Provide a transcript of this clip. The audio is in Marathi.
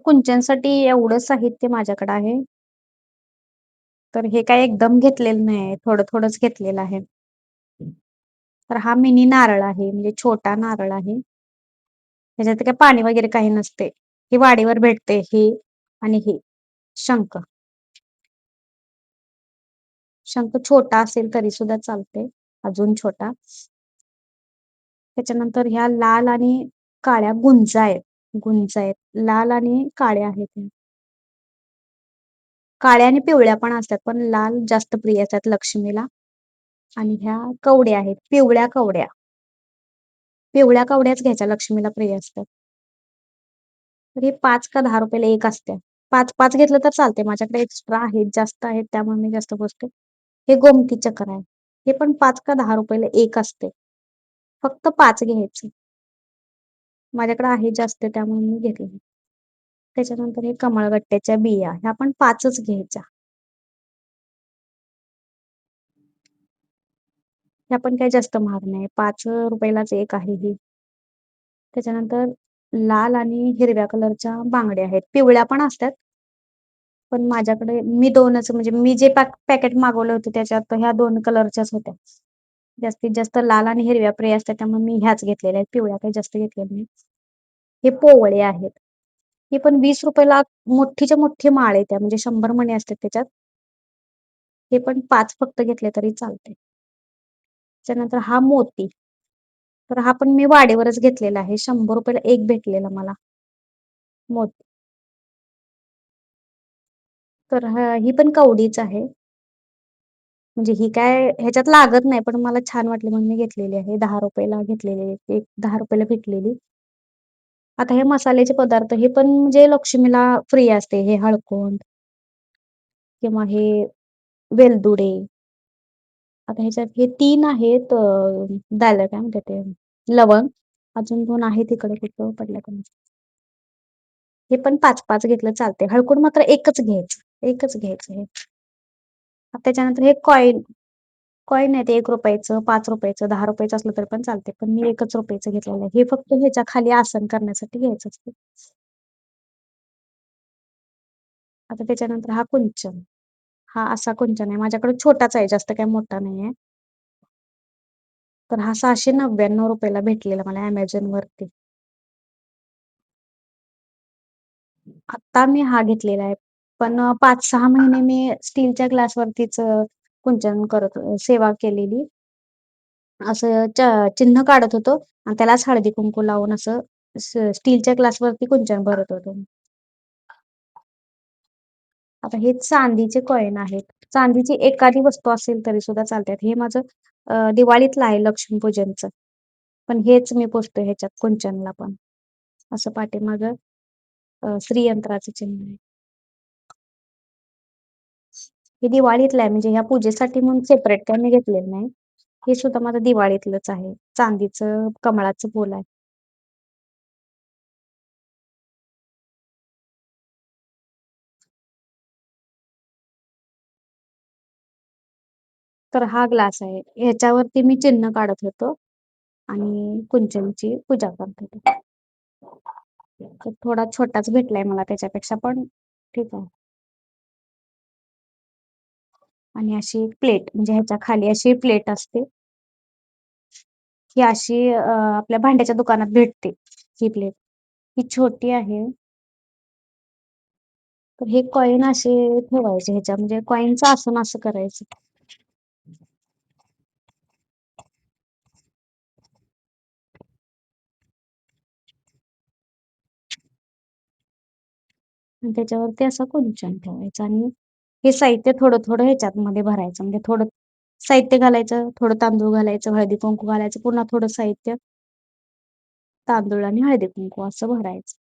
कुंचनसाठी एवढं साहित्य माझ्याकडे आहे. तर हे काही एकदम घेतलेलं नाहीये. थोडं-थोडंच घेतलेलं आहे. तर हा मिनी नारळ आहे, म्हणजे छोटा नारळ आहे. ह्याच्यात काही पाणी वगैरे काही नसते. ही वाडीवर भेटते ही आणि ही शंख. शंख छोटा असेल तरी सुद्धा चालते, अजून छोटा. त्याच्यानंतर ह्या लाल आणि काळ्या गुंजा आहेत. गुंजा आहेत. लाल आणि काळ्या आहेत ह्या. काळ्या आणि पिवळ्या पण असतात, पण लाल जास्त प्रिय असतात लक्ष्मीला. आणि ह्या कवड्या आहेत, पिवळ्या कवड्या. पिवळ्या कवड्याच घ्यायच्या लक्ष्मीला प्रिय असतात. तर हे 5 का ₹10 ला एक असत्या. 5-5 घेतलं तर चालते. माझ्याकडे एक्स्ट्रा आहेत, जास्त आहेत त्यामुळे मी जास्त बसते. हे गोमती चक्र आहे. हे पण 5 का ₹10 ला एक असते. फक्त 5 घ्यायचे. माझ्याकडे आहे जास्त त्यामुळे मी घेतले. त्याच्यानंतर हे कमळगट्ट्याच्या बिया, ह्या पण 5च घ्यायच्या. ह्या पण काही जास्त महाग नाही. ₹5 लाच एक आहे ही. त्याच्यानंतर लाल आणि हिरव्या कलरच्या बांगड्या आहेत. पिवळ्या पण असतात. पण माझ्याकडे मी 2च म्हणजे मी जे पॅकेट मागवले होते त्याच्यात ह्या 2 कलरच्याच होत्या. जास्तीत जास्त लाल आणि हिरव्या प्रिय असतात त्यामुळे मी ह्याच घेतलेल्या आहेत. पिवळ्या काही जास्त घेतलेल्या नाही. हे पोवळे आहेत. हे पण ₹20 ला मोठीच्या मोठी माळ येत्या म्हणजे 100 मणी असतात त्याच्यात. हे पण 5 फक्त घेतले तरी चालते. त्याच्यानंतर हा मोती. तर हा पण मी वाडीवरच घेतलेला आहे. ₹100 ला एक भेटलेला मला मोती. तर ही पण कवडीच आहे. म्हणजे ही काय ह्याच्यात लागत नाही, पण मला छान वाटली म्हणून मी घेतलेली आहे. ₹10 ला घेतलेली. एक ₹10 भेटलेली. आता हे मसाल्याचे पदार्थ हे पण म्हणजे लक्ष्मीला प्रिय असते. हे हळकुंड किंवा हे वेलदुडे. आता ह्याच्यात हे 3 आहेत काय म्हणतात ते लवंग. अजून 2 आहेत तिकडे कुठं पडल्या का नाही. हे पण 5-5 घेतलं चालते. हळकुंड मात्र एकच घ्यायचं. एकच घ्यायचं हे. त्याच्यानंतर हे कॉइन. कॉइन आहे ते ₹1, ₹5, ₹10 असलं तरी पण चालते. पण मी ₹1 घेतलेलं आहे. हे फक्त ह्याच्या खाली आसन करण्यासाठी घ्यायचं असतं. आता त्याच्यानंतर हा कुंचन. हा असा कुंचन आहे. माझ्याकडे छोटाच आहे, जास्त काही मोठा नाहीये. तर हा ₹699 ला भेटलेला मला Amazon वरती. आता मी हा घेतलेला आहे. पण 5-6 महिने मी स्टीलच्या ग्लासवरतीच कुंचन सेवा केलेली. असं चिन्ह काढत होतो आणि त्यालाच हळदी-कुंकू लावून असं स्टीलच्या ग्लासवरती कुंचन भरत होतो. आता हे चांदीचे कॉइन आहेत. चांदीची एखादी वस्तू असेल तरी सुद्धा चालतात. हे माझं दिवाळीतलं आहे लक्ष्मीपूजनचं. पण हेच मी पुजते ह्याच्यात कुंचनला पण. असं पाठीमागं श्रीयंत्राचं चिन्ह आहे. हे दिवाळीतलं आहे म्हणजे ह्या पूजेसाठी म्हणून सेपरेट काही मी घेतलेलं नाही. हे सुद्धा माझं दिवाळीतलंच आहे. चांदीचं कमळाचं फूल आहे. तर हा ग्लास आहे. ह्याच्यावरती मी चिन्ह काढत होतो आणि कुंचनची पूजा करत होते. तर थोडा छोटाच भेटलाय मला त्याच्यापेक्षा पण ठीक आहे. आणि अशी एक प्लेट म्हणजे ह्याच्या खाली अशी प्लेट असते. ही अशी आपल्या भांड्याच्या दुकानात भेटते ही प्लेट. ही छोटी आहे. तर हे कॉइन असे ठेवायचे ह्याच्या म्हणजे कॉइनचं आसन असं करायचं. आणि त्याच्यावरती असं कुंचन ठेवायचं आणि हे साहित्य थोडं-थोडं ह्याच्यामध्ये भरायचं. म्हणजे थोडं साहित्य घालायचं, थोडं तांदूळ घालायचं, हळदी-कुंकू घालायचं, पुन्हा थोडं साहित्य, तांदूळ आणि हळदी-कुंकू असं भरायचं.